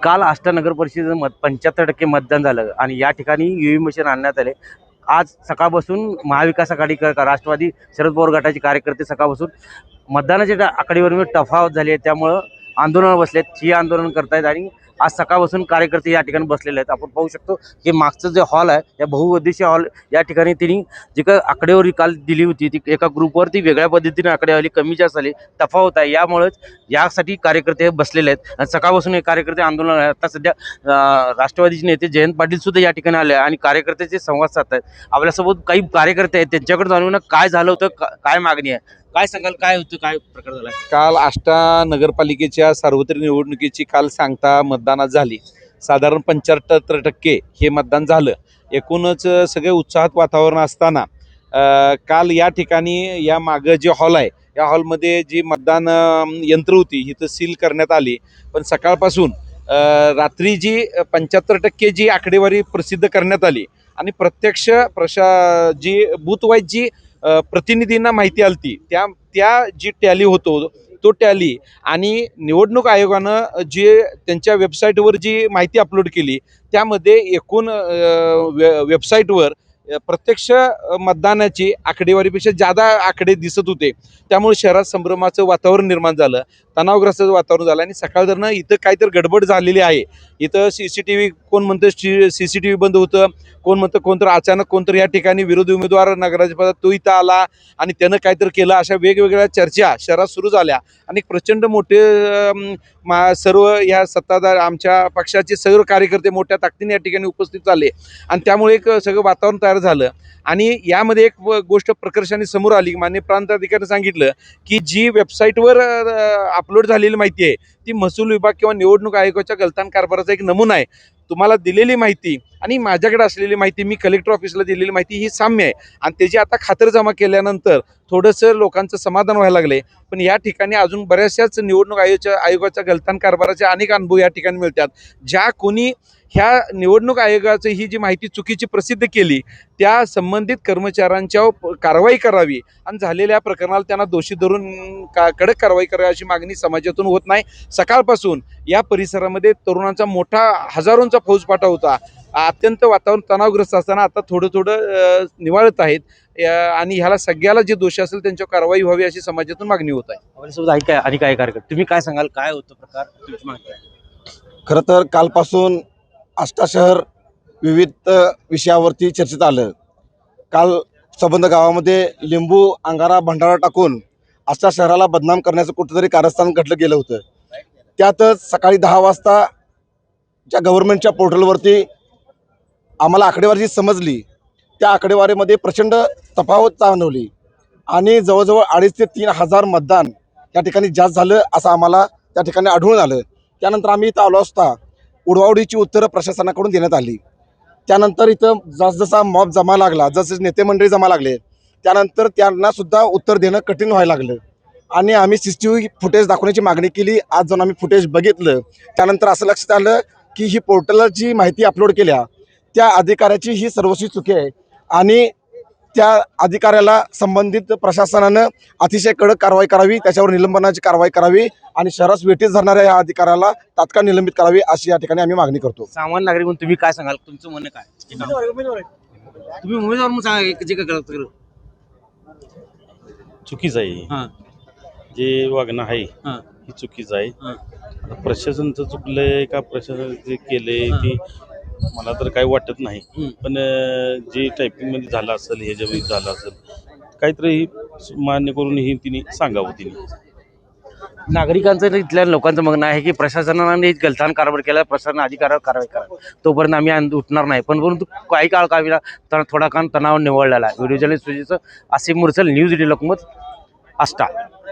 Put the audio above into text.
काल आष्टा नगर परिषदेचं 75% मतदान झालं आणि या ठिकाणी ईव्हीएम मशीन आणण्यात आले। आज सकाळपासून महाविकास आघाडी राष्ट्रवादी शरद पवार गटाचे कार्यकर्ते सकाळपासून मतदानाच्या आकडेवारीवर तफावत झाली आहे, त्यामुळं आंदोलन बसलेत, ही आंदोलन करतायत आणि आज सकाळपासून कार्यकर्ते या ठिकाणी बसलेले आहेत। आपण पाहू शकतो की मागचं जे हॉल आहे या बहुउद्देशीय हॉल या ठिकाणी त्यांनी जी काही आकडेवारी काल दिली होती ती एका ग्रुपवरती वेगळ्या पद्धतीने आकडेवारी कमी जास्त झाली, तफावत आहे, यामुळेच यासाठी कार्यकर्ते बसलेले आहेत आणि सकाळपासून हे कार्यकर्ते आंदोलन आहे। आता सध्या राष्ट्रवादीचे नेते जयंत पाटील सुद्धा या ठिकाणी आले आणि कार्यकर्त्याचे संवाद साधत आहेत। आपल्यासोबत काही कार्यकर्ते आहेत, त्यांच्याकडे जाणून काय झालं होतं, काय मागणी आहे, काय सांगाल, काय होतं, काय प्रकार झाला? काल आष्टा नगरपालिकेच्या सार्वत्रिक निवडणुकीची काल सांगता मतदानात झाली। साधारण 75% हे मतदान झालं। एकूणच सगळे उत्साहात वातावरण असताना काल या ठिकाणी या मागं जे हॉल आहे या हॉलमध्ये जी मतदान यंत्र होती ही तर सील करण्यात आली, पण सकाळपासून रात्री जी 75% जी आकडेवारी प्रसिद्ध करण्यात आली आणि प्रत्यक्ष जी बूथ वाईज जी प्रतिनिधींना माहिती आली त्या जी टॅली होतो तो टॅली आणि निवडणूक आयोगानं जे त्यांच्या वेबसाईटवर जी माहिती अपलोड केली त्यामध्ये एकूण वेबसाईटवर प्रत्यक्ष मतदानाची आकडेवारीपेक्षा जादा आकडे दिसत होते। त्यामुळे शहरात संभ्रमाचं वातावरण निर्माण झालं, तणावग्रस्त वातावरण झालं आणि सकाळधरनं इथं काहीतरी गडबड झालेली आहे। इथं CCTV कोण म्हणतं CCTV बंद होतं, कोण म्हणतं कोणतरी अचानक कोणतरी या ठिकाणी विरोधी उमेदवार नगराच्या पदात तो इथं आला आणि त्यानं काहीतरी केलं, अशा वेगवेगळ्या चर्चा शहरात सुरू झाल्या आणि प्रचंड मोठे सर्व या सत्ताधार आमच्या पक्षाचे सर्व कार्यकर्ते मोठ्या ताकदीने या ठिकाणी उपस्थित झाले आणि त्यामुळे एक सगळं वातावरण तयार झालं। आणि यामध्ये एक गोष्ट प्रकर्षाने समोर आली, माननीय प्रांत अधिकाऱ्याने सांगितलं की जी वेबसाईटवर अपलोड झालेली माहिती आहे ती महसूल विभाग किंवा निवडणूक आयोगाच्या गलतान कारभाराचा एक नमुना आहे। तुम्हाला दिलेली माहिती आणि माझ्याकडे असलेली माहिती, मी कलेक्टर ऑफिसला दिलेली माहिती ही साम्य आहे आणि त्याची आता खातरजमा केल्यानंतर थोडंसं लोकांचं समाधान व्हायला लागले। पण या ठिकाणी अजून बऱ्याचशाच निवडणूक आयोगाच्या गलतान कारभाराचे अनेक अनुभव या ठिकाणी मिळतात। ज्या कोणी ह्या निवडणूक आयोगाची ही जी माहिती चुकीची प्रसिद्ध केली त्या संबंधित कर्मचाऱ्यांच्यावर कारवाई करावी आणि झालेल्या प्रकरणाला त्यांना दोषी धरून कडक कारवाई करावी अशी मागणी समाजातून होत नाही। सकाळपासून या परिसरामध्ये तरुणांचा मोठा हजारोंचा फौजफाटा होता। अत्यंत वातावरण तणावग्रस्त असताना आता थोडं निवाळत आहेत आणि ह्याला सगळ्याला जे दोषी असेल त्यांच्यावर कारवाई व्हावी अशी समाजातून मागणी होत आहे। आपल्यासोबत आणि काय कार्यकर्ते, तुम्ही काय सांगाल, काय होतं प्रकार, तुमची मागणी आहे? खरं तर कालपासून आष्टा शहर विविध विषयावरती चर्चेत आलं। काल सबंध गावामध्ये लिंबू अंगारा भंडारा टाकून आष्टा शहराला बदनाम करण्याचं कुठंतरी कारस्थान घडलं गेलं होतं। त्यातच सकाळी 10 वाजता ज्या गव्हर्नमेंटच्या पोर्टलवरती आम्हाला आकडेवारी समजली त्या आकडेवारीमध्ये प्रचंड तफावत जाणवली आणि जवळजवळ 2,500 ते 3,000 मतदान या ठिकाणी जास्त झालं असं आम्हाला त्या ठिकाणी आढळून आलं। त्यानंतर आम्ही इथं आलो असता उडवाउडीची उत्तरं प्रशासनाकडून देण्यात आली। त्यानंतर इथं जसजसा मॉब जमा लागला, जसे नेते मंडळी जमा लागले त्यानंतर त्यांनासुद्धा उत्तर देणं कठीण व्हायला लागलं आणि आम्ही CCTV फुटेज दाखवण्याची मागणी केली। आज जाऊन आम्ही फुटेज बघितलं त्यानंतर असं लक्षात आलं की ही पोर्टलला जी माहिती अपलोड केल्या त्या अधिकाऱ्याची ही सर्वस्वी चुकी आहे आणि त्या अधिकाऱ्याला संबंधित प्रशासनानं अतिशय कडक कारवाई करावी, त्याच्यावर निलंबनाची कारवाई करावी आणि शहरास वेठीस धरणाऱ्या या अधिकाऱ्याला तात्काळ निलंबित करावी अशी या ठिकाणी आम्ही मागणी करतो। सामान्य नागरिक म्हणून तुम्ही काय सांगाल, तुमचं म्हणणं काय? तुम्ही उमेदवार म्हणून सांगा, जे काय करत चुकीचं आहे, जे वागणं आहे ही चुकीचं आहे। प्रशासनचं चुकलंय का प्रशासन जे केलंय ती मला तर काही वाटत नाही, पण जे टायपिंग मध्ये झालं असेल ह्याच्यामध्ये झालं असेल काहीतरी मान्य करून ही तिने सांगावं। तिने नागरिकांचं इथल्या लोकांचं म्हणणं आहे की प्रशासनाने गलथान कारभार केला, प्रशासन अधिकाऱ्यावर कारवाई करा, तोपर्यंत आम्ही उठणार नाही। पण परंतु काही काळ काविला थोडा काळ तणाव निवळलेला आहे। व्हिडिओ जर्नलिस्ट सुजीचं आसिफ मुरसल, न्यूज 18 लोकमत, आष्टा।